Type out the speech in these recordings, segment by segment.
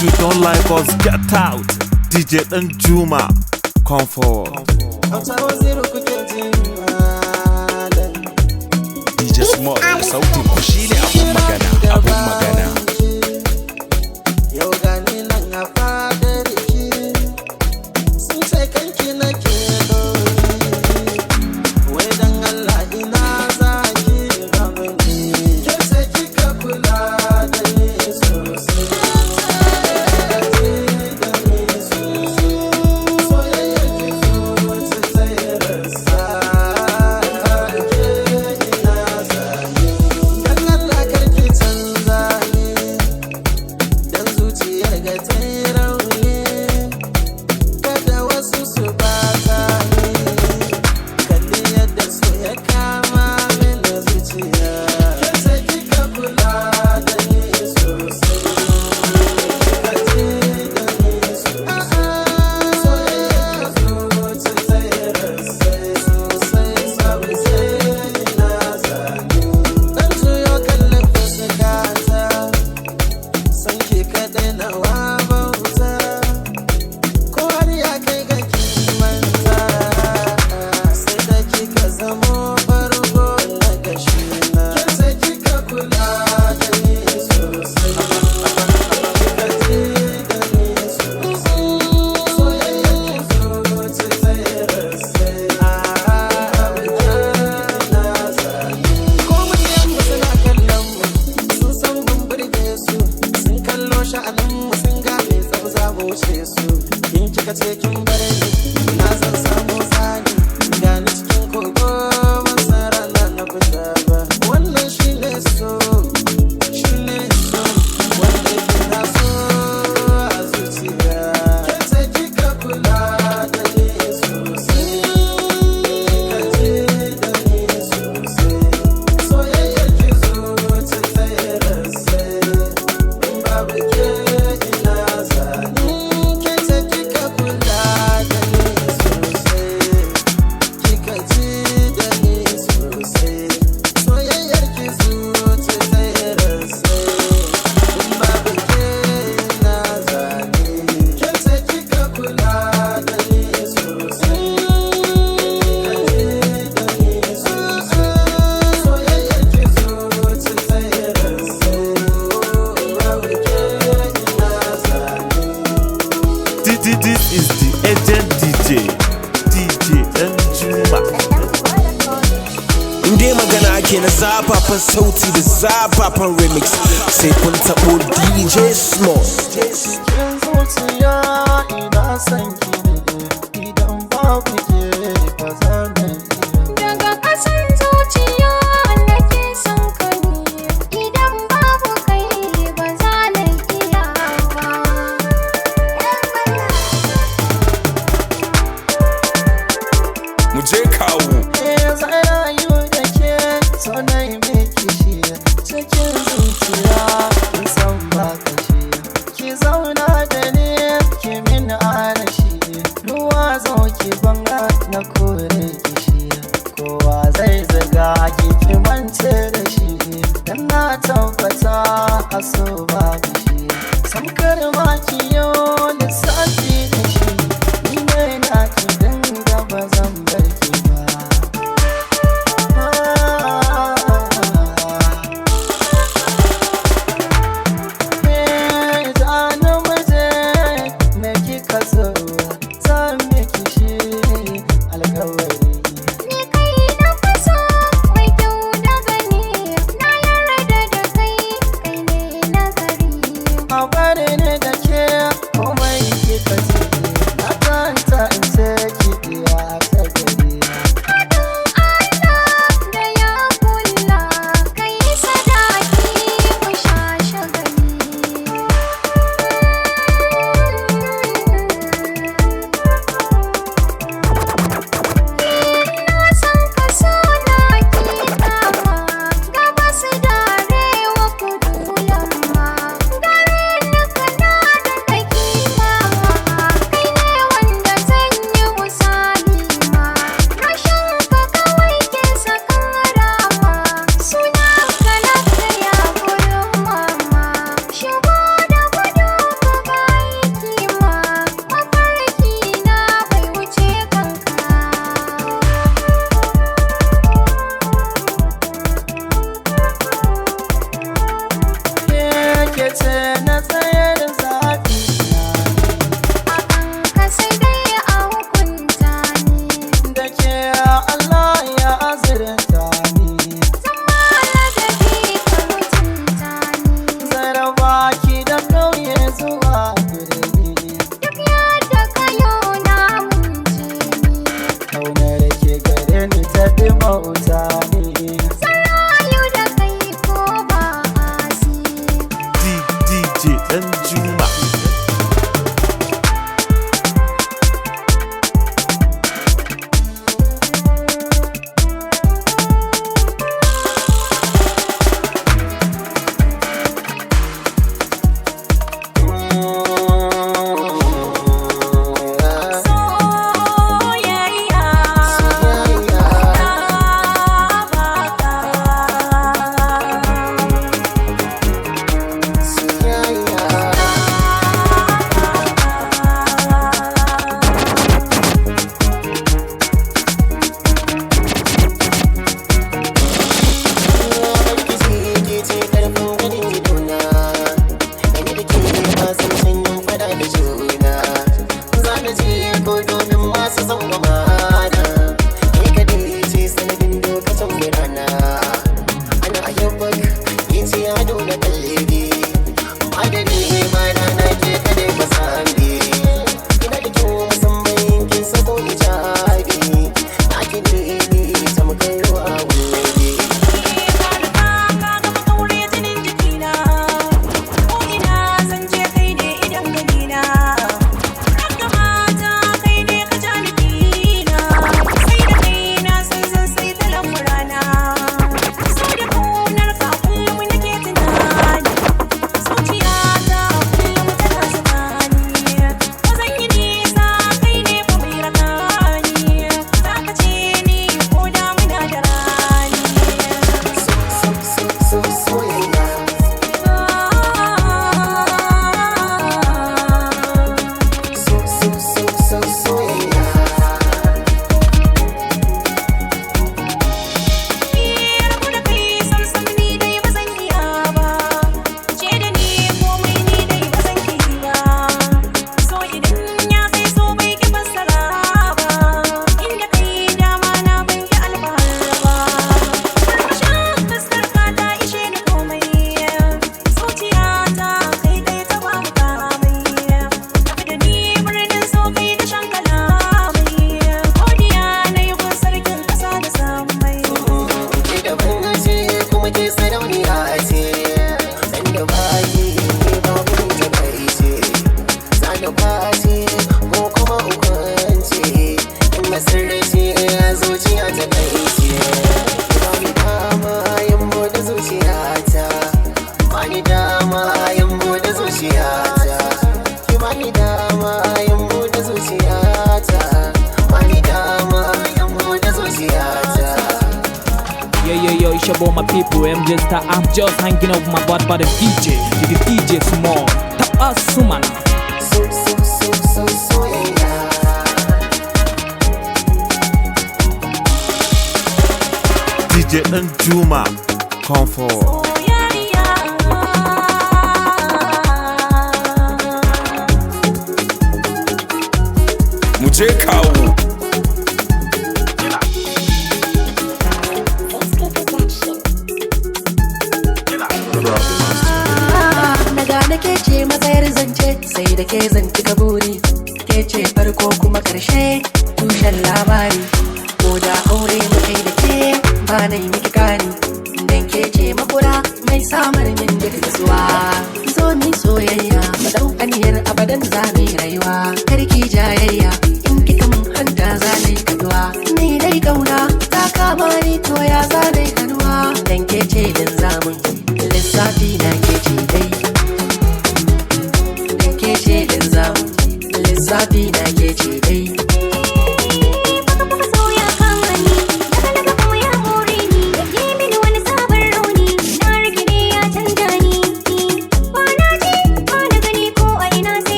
If you don't like us, get out. DJ Danjuma, come forward. DJ Small, sautin ku shine abun magana, abun magana. Yau gani nan a fadar ki, sun ce kanki nake dori. Wai dan Allah ina za ki gamin ni, ke ce kika kula da ni sosai. Soyayya ki zo ta tsayar sa, ke ina zane. Dan Allah karki canza ni, dan zuciyar ga ta yi rauni. Kada wasu su bata ni, kalli yadda so ya kama mini zuciya. Ke ce kika kula da ni sosai, kika ji da ni sosai. Soyayya zo ta tsayar sai sosai, sabi sai ina zane. Dan juyo kallon fuskata, san ki kaɗai nawa bauta, ko har ya kai ga kimanta, sai da kika zamo farko na gashina. Ke ce kika kula da ni sosai, kika ji da ni sosai. Soyayya ki zo ta tsayar sai, ina zane. Komai yamma suna kallon mu, sun san mun burge su, sun kallo sha'anin mu sun gane tsaf za mu wuce su. In kika ce kin bar ni, ina zan samu tsani, gani cikin kogo ban san rana na fita ba. Wannan shine so, shine so, wanda ke taso a zuciya. Ke ce kika kula da ni sosai, kika ji da ni sosai. Soyayya ki zo ta tsayar sai, in babu ke ina zane. Ke ce kika kula da ni sosai, kika ji da ni sosai. Soyayyar ki zo ta tsayar sai, in babu ke ina zane. Ke ce kika kula da ni sosai, kika ji da ni sosai. Soyayyar ki zo ta tsayar sai, babu ke ina zane. This is the agent DJ Danjuma. In dai magana ake na zafafan sauti da zafafan remix, sai kun taɓo DJ Small. Cikin zuciya ina son ki ne, idan babu ke ba za na iya. Daga ƙasan zuciya nake son ka ne, idan babu kai ba za na iya ba. Mu je kawo. Zan rayu da ke, so na yi miki shi. Cikin zuciya kin san ba kashi, ki zauna da ni, ki min arashi. Ruwa zo ki banga na kore kishi, kowa zai zaga ki mance da shi. Dan na tabbata a so babu shi, samkar ma ki yo lissafi da shi. Ni ne na ki dinga ba zan bar ki ba. Zana maje me kika so, zan miki shi alkawari. Ni kai na fi so, mai kyau da gani, na yarda da kai, kai ne nazari. A bari ni da ke, komai kika ce, na kanta in ce ki biya ta gari. Haɗin Allah da ya kula, kai sadaki mu sha shagali. Na san ka so na ki dama, gabas da arewa kudu yamma, gare ni kana da kima. bani dama yan buɗe zuciyata, bani dama yan buɗe zuciyata. Yo, it's your boy, my people. I'm just hanging out with my bad by the DJ. The DJ small. Tap us, suman. So, yeah. DJ Danjuma, comfort. Muje kawo. Naga ke ce matsayar zance, sai da ke zanci kaburi. Ke ce farko kuma karshe, tushen labari. Ko da aure mukai da ke, ba na yi miki kani. Dan ke ce makura, mai samar min duk nasuwa. Zo mi soyayya, mu dau aniyar abadan za mu yi rayuwa. Karki jayayya, in kika mun hanta za na yi kaduwa. Ni dai kauna, ta kama ni to ya za na yi kanuwa. Dan ke ce linzamin, lissafi na ke ce dai. Dan ke ce linzamin, lissafi na ke ce dai.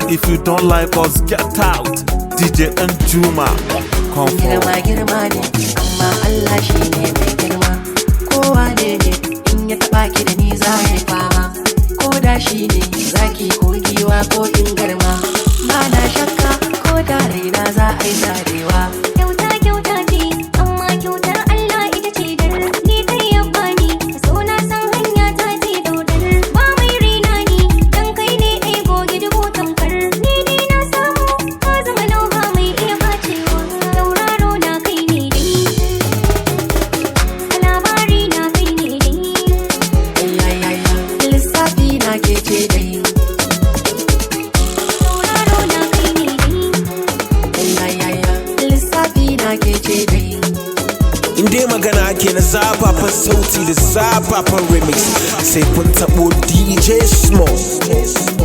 If you don't like us, get out. DJ Danjuma, comfort. Girma ne, amma Allah shi ne mai girma. Kowa ne in ya taɓa ki da ni za ya fama. Ko da shi ne zaki ko giwa ko in garma. Ba na shakka ko da raina za a yi zarewa. Kyauta ce, amma kyautar Allah ita ce dar. Ni kai ya bani, so na san hanya ta ce dodar. Ba mai rina ni, dan kai ne ɗaya goge dubu tamkar. Ni dai na samu, ka zama nau ba mai iya bacewa. Tauraro na kai ne dai, labari na kai ne dai. Lissafi na ke ce dai. Tauraro na kai ne dai. Lissafi na ke ce dai. In dai magana ake na zafafan sauti da zafafan remix, sai kun taɓo DJ Small.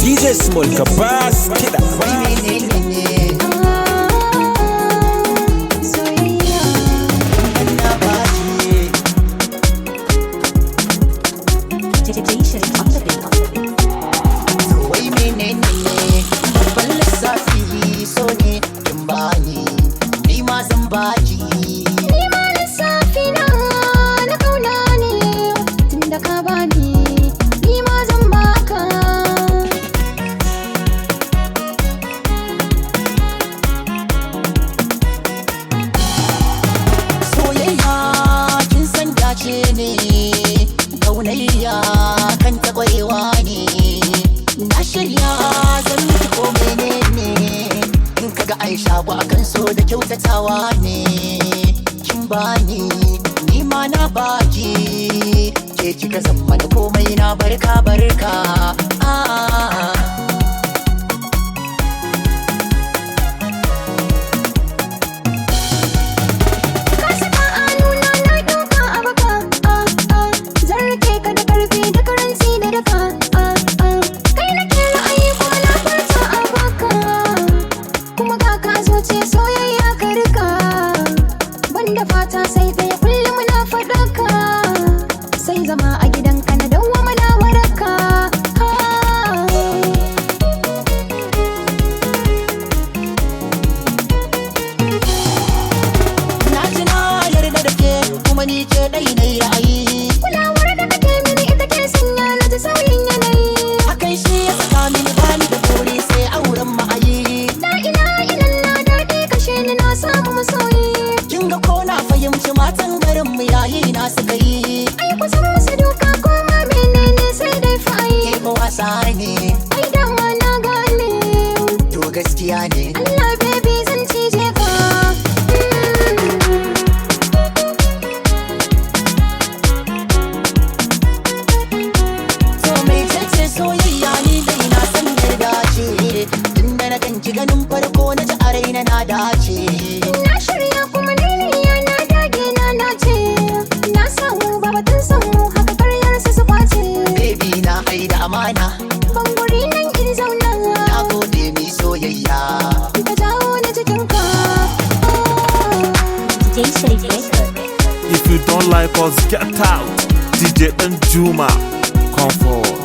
DJ Small ka ba su kiɗa. Wai menene babban lissafi so ne kin bani, ni ma zan baki. Ni ma lissafi na kauna ne, tunda ka bani, ni ma zan baka. Soyayya kin san dace ne, kaunayya kan takwayewa ne. Na shirya zan miki ko menene, in kaga Aisha ba akan so da kyautatawa ne. Kin bani, ni ma na baki, ke kika zama da komai na barka. Ka saka a nuna na ɗauka a baka, zan rike ka da ƙarfi da karanci da daka, kai nake ra'ayi ko na furta a baka, kuma ga ka zuce soyayya ka rika, banda fata sai ɗaya kullum na faɗaka, sai zama a gidanka na dawwama na waraka. amana. Ban guri nan in zauna. Na gode mi soyayya. Ka jawo na cikin ka. If you don't like us, get out. DJ Danjuma, come forward.